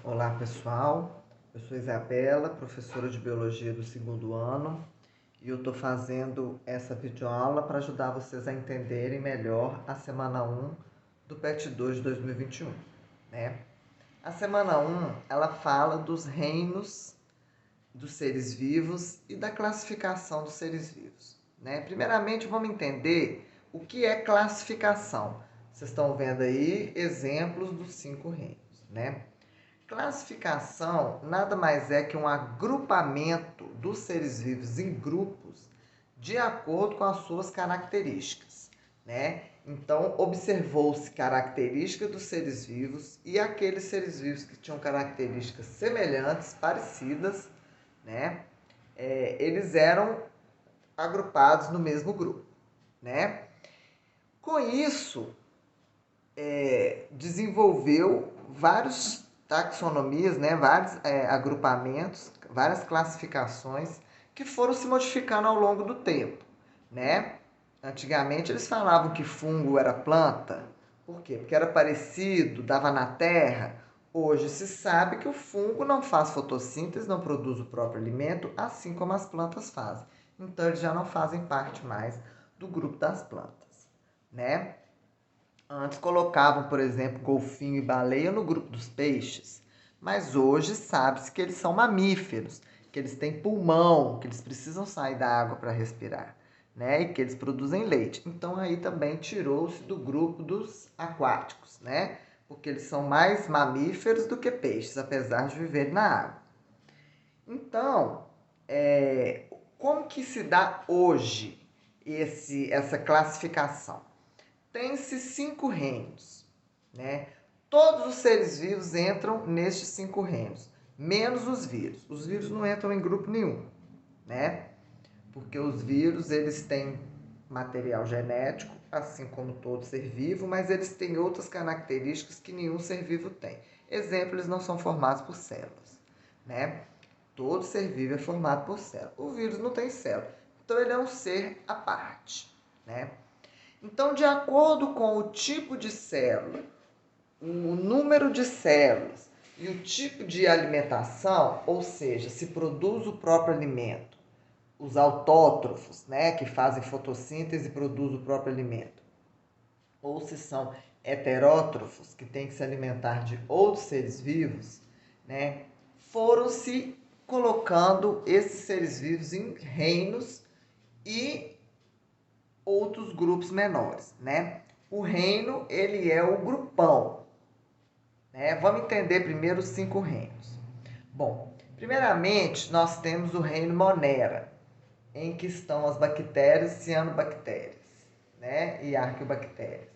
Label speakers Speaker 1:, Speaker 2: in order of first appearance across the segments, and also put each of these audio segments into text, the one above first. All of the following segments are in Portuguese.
Speaker 1: Olá pessoal, eu sou Isabela, professora de Biologia do segundo ano, e eu estou fazendo essa videoaula para ajudar vocês a entenderem melhor a semana 1 do PET 2 de 2021, né? A semana 1, ela fala dos reinos dos seres vivos e da classificação dos seres vivos, né? Primeiramente, vamos entender o que é classificação. Vocês estão vendo aí exemplos dos 5 reinos, né? Classificação nada mais é que um agrupamento dos seres vivos em grupos de acordo com as suas características, né? Então, observou-se características dos seres vivos e aqueles seres vivos que tinham características semelhantes, parecidas, né? Eles eram agrupados no mesmo grupo, né? Com isso, desenvolveu vários taxonomias, né, vários agrupamentos, várias classificações que foram se modificando ao longo do tempo, né? Antigamente eles falavam que fungo era planta, por quê? Porque era parecido, dava na terra. Hoje se sabe que o fungo não faz fotossíntese, não produz o próprio alimento, assim como as plantas fazem. Então eles já não fazem parte mais do grupo das plantas, né? Antes colocavam, por exemplo, golfinho e baleia no grupo dos peixes, mas hoje sabe-se que eles são mamíferos, que eles têm pulmão, que eles precisam sair da água para respirar, né? E que eles produzem leite. Então aí também tirou-se do grupo dos aquáticos, né? Porque eles são mais mamíferos do que peixes, apesar de viverem na água. Então, como que se dá hoje essa classificação? Tem-se 5 reinos, né? Todos os seres vivos entram nestes 5 reinos, menos os vírus. Os vírus não entram em grupo nenhum, né? Porque os vírus, eles têm material genético, assim como todo ser vivo, mas eles têm outras características que nenhum ser vivo tem. Exemplo, eles não são formados por células, né? Todo ser vivo é formado por células. O vírus não tem célula, então ele é um ser à parte, né? Então, de acordo com o tipo de célula, o número de células e o tipo de alimentação, ou seja, se produz o próprio alimento, os autótrofos, né, que fazem fotossíntese e produzem o próprio alimento, ou se são heterótrofos, que têm que se alimentar de outros seres vivos, né, foram se colocando esses seres vivos em reinos e outros grupos menores, né? O reino, ele é o grupão, né? Vamos entender primeiro os 5 reinos. Bom, primeiramente, nós temos o reino Monera, em que estão as bactérias, cianobactérias, né? E arqueobactérias.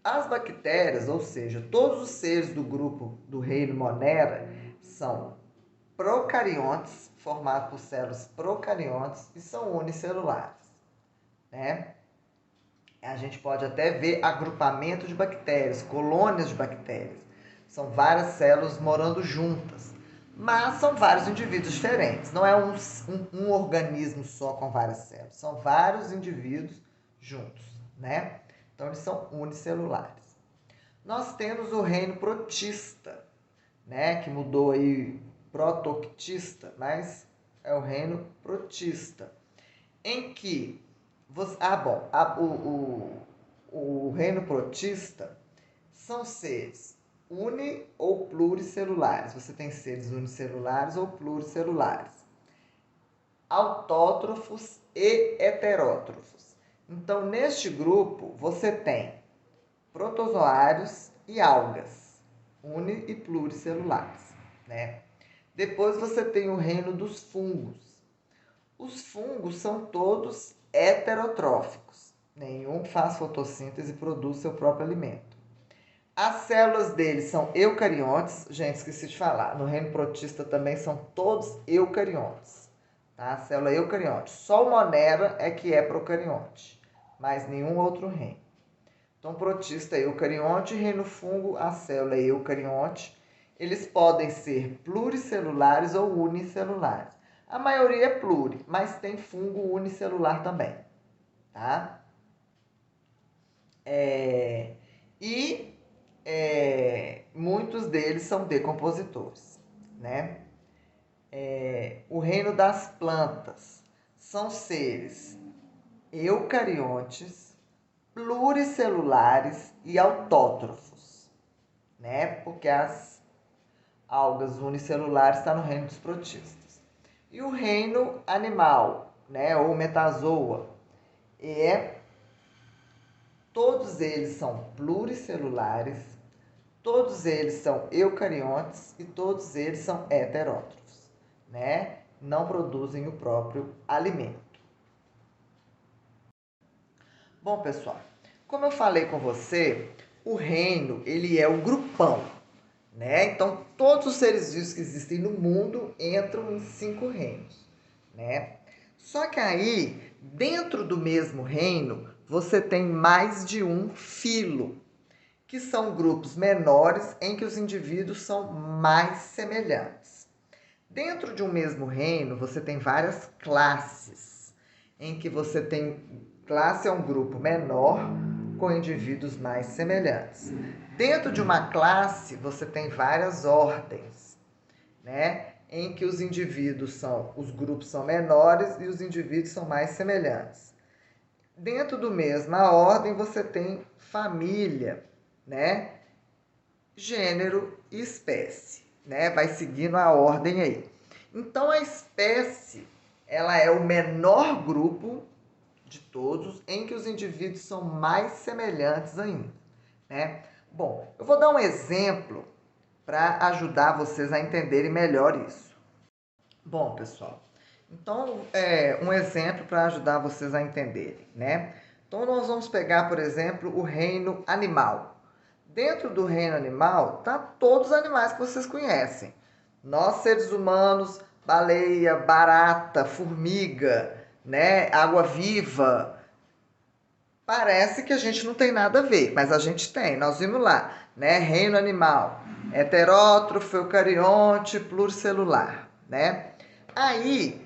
Speaker 1: As bactérias, ou seja, todos os seres do grupo do reino Monera, são procariontes, formados por células procariontes e são unicelulares, né? A gente pode até ver agrupamento de bactérias, colônias de bactérias. São várias células morando juntas, mas são vários indivíduos diferentes. Não é um organismo só com várias células, são vários indivíduos juntos, né? Então eles são unicelulares. Nós temos o reino protista, né? Que mudou aí protoctista, mas é o reino protista, em que o reino protista são seres uni ou pluricelulares. Você tem seres unicelulares ou pluricelulares, autótrofos e heterótrofos. Então, neste grupo, você tem protozoários e algas, uni e pluricelulares, né? Depois você tem o reino dos fungos. Os fungos são todos heterotróficos. Nenhum faz fotossíntese e produz seu próprio alimento. As células deles são eucariontes. Gente, esqueci de falar. No reino protista também são todos eucariontes. Tá? A célula é eucarionte. Só o Monera é que é procarionte, mas nenhum outro reino. Então, protista é eucarionte, reino fungo, a célula é eucarionte. Eles podem ser pluricelulares ou unicelulares. A maioria é pluri, mas tem fungo unicelular também, tá? Muitos deles são decompositores, né? O reino das plantas são seres eucariontes, pluricelulares e autótrofos, né? Porque as algas unicelulares estão no reino dos protistas. E o reino animal, né? Ou metazoa, todos eles são pluricelulares, todos eles são eucariontes e todos eles são heterótrofos, né? Não produzem o próprio alimento. Bom, pessoal, como eu falei com você, o reino, ele é o grupão, né? Então, todos os seres vivos que existem no mundo entram em 5 reinos, né? Só que aí, dentro do mesmo reino, você tem mais de um filo, que são grupos menores em que os indivíduos são mais semelhantes. Dentro de um mesmo reino, você tem várias classes, em que você tem... Classe é um grupo menor com indivíduos mais semelhantes. Dentro de uma classe, você tem várias ordens, né? Em que os grupos são menores e os indivíduos são mais semelhantes. Dentro do mesma ordem, você tem família, né? Gênero e espécie, né? Vai seguindo a ordem aí. Então, a espécie, ela é o menor grupo de todos, em que os indivíduos são mais semelhantes ainda, né? Bom, eu vou dar um exemplo para ajudar vocês a entenderem melhor isso. Bom, pessoal, então, um exemplo para ajudar vocês a entenderem, né? Então, nós vamos pegar, por exemplo, o reino animal. Dentro do reino animal, tá todos os animais que vocês conhecem. Nós, seres humanos, baleia, barata, formiga, né? Água-viva. Parece que a gente não tem nada a ver, mas a gente tem. Nós vimos lá, né? Reino animal, heterótrofo, eucarionte, pluricelular, né? Aí,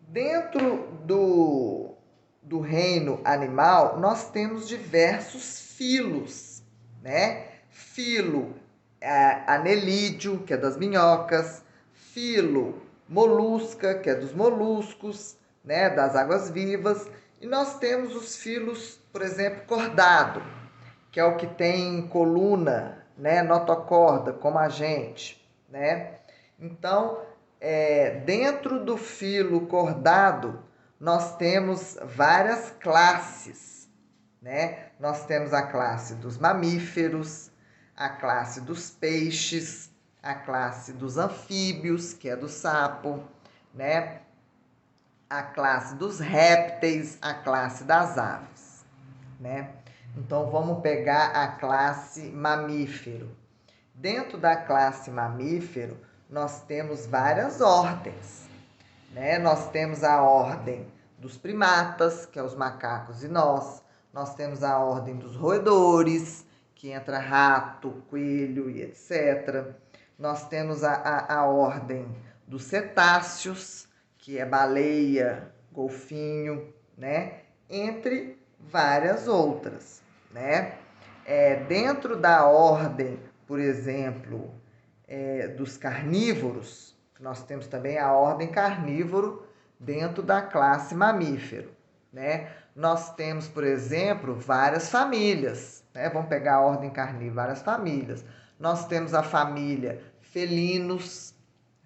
Speaker 1: dentro do reino animal, nós temos diversos filos, né? Filo anelídeo, que é das minhocas, filo molusca, que é dos moluscos, né? Das águas-vivas, e nós temos os filos, por exemplo, cordado, que é o que tem coluna, né? Notocorda, como a gente, né? Então, dentro do filo cordado, nós temos várias classes, né? Nós temos a classe dos mamíferos, a classe dos peixes, a classe dos anfíbios, que é do sapo, né? A classe dos répteis, a classe das aves, né? Então, vamos pegar a classe mamífero. Dentro da classe mamífero, nós temos várias ordens, né? Nós temos a ordem dos primatas, que é os macacos e nós. Nós temos a ordem dos roedores, que entra rato, coelho e etc. Nós temos a ordem dos cetáceos, que é baleia, golfinho, né? Entre várias outras, né? Dentro da ordem, por exemplo, dos carnívoros, nós temos também a ordem carnívoro dentro da classe mamífero, né? Nós temos, por exemplo, várias famílias, né? Vamos pegar a ordem carnívora, várias famílias. Nós temos a família felinos,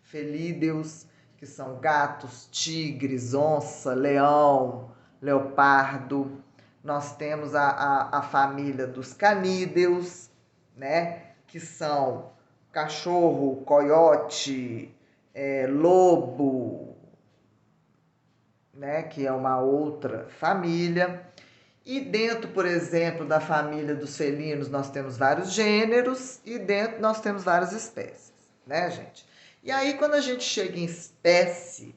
Speaker 1: felídeos, que são gatos, tigres, onça, leão, leopardo. Nós temos a família dos canídeos, né? Que são cachorro, coiote, lobo, né? Que é uma outra família. E dentro, por exemplo, da família dos felinos, nós temos vários gêneros e dentro nós temos várias espécies, né, gente? E aí, quando a gente chega em espécie,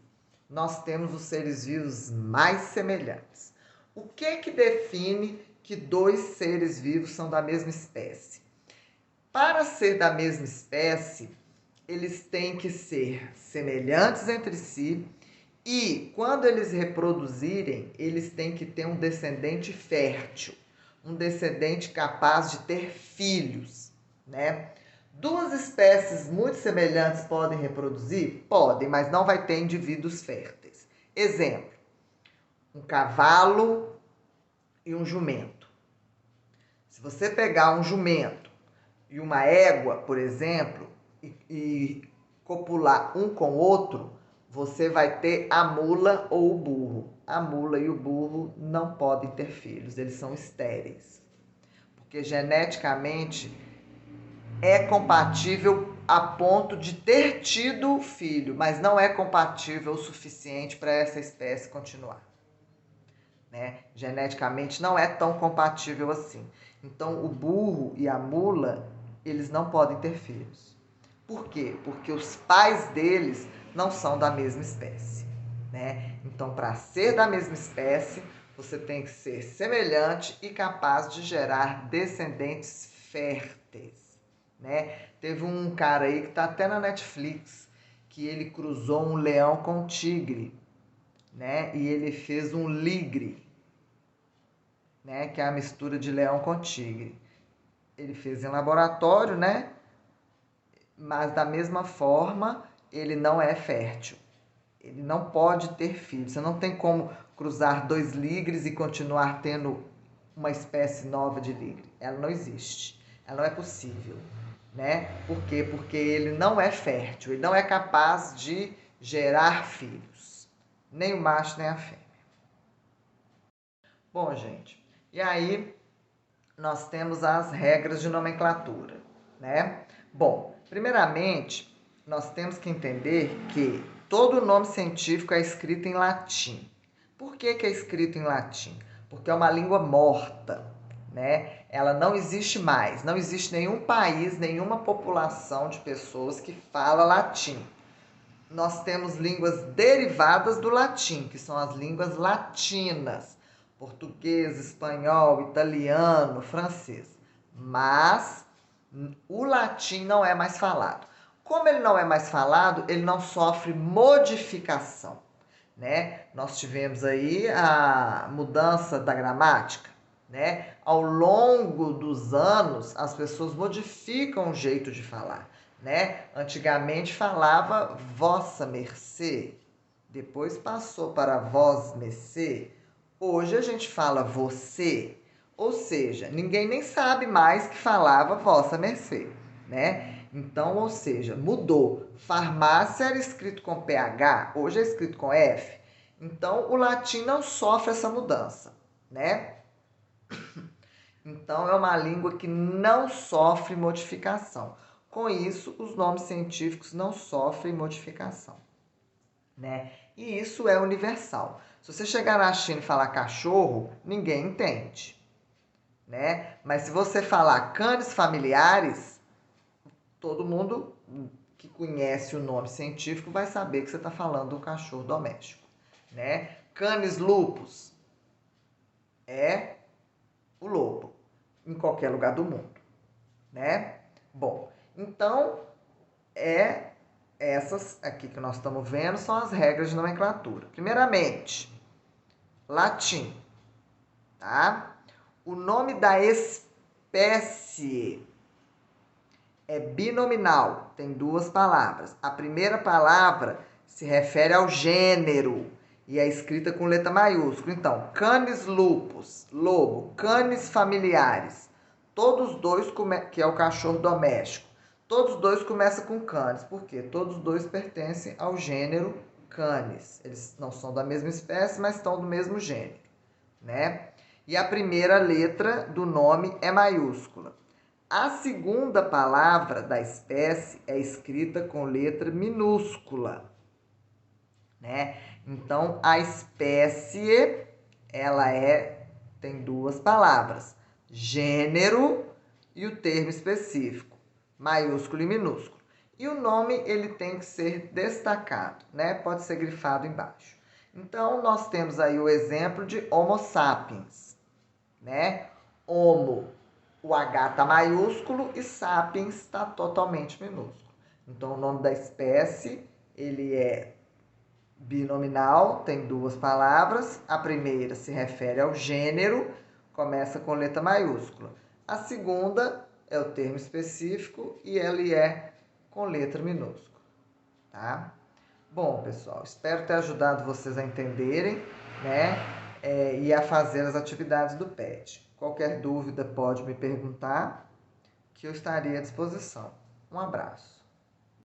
Speaker 1: nós temos os seres vivos mais semelhantes. O que define que 2 seres vivos são da mesma espécie? Para ser da mesma espécie, eles têm que ser semelhantes entre si e, quando eles reproduzirem, eles têm que ter um descendente fértil, um descendente capaz de ter filhos, né? Duas espécies muito semelhantes podem reproduzir? Podem, mas não vai ter indivíduos férteis. Exemplo, um cavalo e um jumento. Se você pegar um jumento e uma égua, por exemplo, e copular um com o outro, você vai ter a mula ou o burro. A mula e o burro não podem ter filhos, eles são estéreis. Porque geneticamente é compatível a ponto de ter tido filho, mas não é compatível o suficiente para essa espécie continuar. Né? Geneticamente não é tão compatível assim. Então o burro e a mula, eles não podem ter filhos. Por quê? Porque os pais deles não são da mesma espécie. Né? Então, para ser da mesma espécie, você tem que ser semelhante e capaz de gerar descendentes férteis. Né? Teve um cara aí que está até na Netflix, que ele cruzou um leão com um tigre, né? E ele fez um ligre, né? Que é a mistura de leão com tigre. Ele fez em laboratório, né? Mas da mesma forma, ele não é fértil. Ele não pode ter filhos. Você não tem como cruzar dois ligres e continuar tendo uma espécie nova de ligre. Ela não existe. Ela não é possível. Né? Por quê? Porque ele não é fértil. Ele não é capaz de gerar filhos. Nem o macho, nem a fêmea. Bom, gente. E aí, nós temos as regras de nomenclatura. Né? Bom, primeiramente, nós temos que entender que todo nome científico é escrito em latim. Por que é escrito em latim? Porque é uma língua morta, né? Ela não existe mais. Não existe nenhum país, nenhuma população de pessoas que fala latim. Nós temos línguas derivadas do latim, que são as línguas latinas. Português, espanhol, italiano, francês. Mas o latim não é mais falado. Como ele não é mais falado, ele não sofre modificação, né? Nós tivemos aí a mudança da gramática, né? Ao longo dos anos, as pessoas modificam o jeito de falar, né? Antigamente falava vossa mercê, depois passou para vós mercê. Hoje a gente fala você, ou seja, ninguém nem sabe mais que falava vossa mercê, né? Então, ou seja, mudou. Farmácia era escrito com PH, hoje é escrito com F. Então, o latim não sofre essa mudança, né? Então, é uma língua que não sofre modificação. Com isso, os nomes científicos não sofrem modificação, né? E isso é universal. Se você chegar na China e falar cachorro, ninguém entende, né? Mas se você falar cães familiares, todo mundo que conhece o nome científico vai saber que você está falando do cachorro doméstico, né? Canis lupus é o lobo, em qualquer lugar do mundo, né? Bom, então essas aqui que nós estamos vendo são as regras de nomenclatura. Primeiramente, latim, tá? O nome da espécie é binominal, tem duas palavras. A primeira palavra se refere ao gênero e é escrita com letra maiúscula. Então, canis lupus, lobo, canis familiares, todos dois, que é o cachorro doméstico, todos dois começam com canis, porque todos dois pertencem ao gênero canis. Eles não são da mesma espécie, mas estão do mesmo gênero, né? E a primeira letra do nome é maiúscula. A segunda palavra da espécie é escrita com letra minúscula, né? Então, a espécie, ela tem duas palavras, gênero e o termo específico, maiúsculo e minúsculo. E o nome, ele tem que ser destacado, né? Pode ser grifado embaixo. Então, nós temos aí o exemplo de Homo sapiens, né? Homo, o H está maiúsculo e sapiens está totalmente minúsculo. Então, o nome da espécie, ele é binominal, tem duas palavras. A primeira se refere ao gênero, começa com letra maiúscula. A segunda é o termo específico e LE com letra minúscula, tá? Bom, pessoal, espero ter ajudado vocês a entenderem, né? E a fazer as atividades do PET. Qualquer dúvida pode me perguntar, que eu estarei à disposição. Um abraço.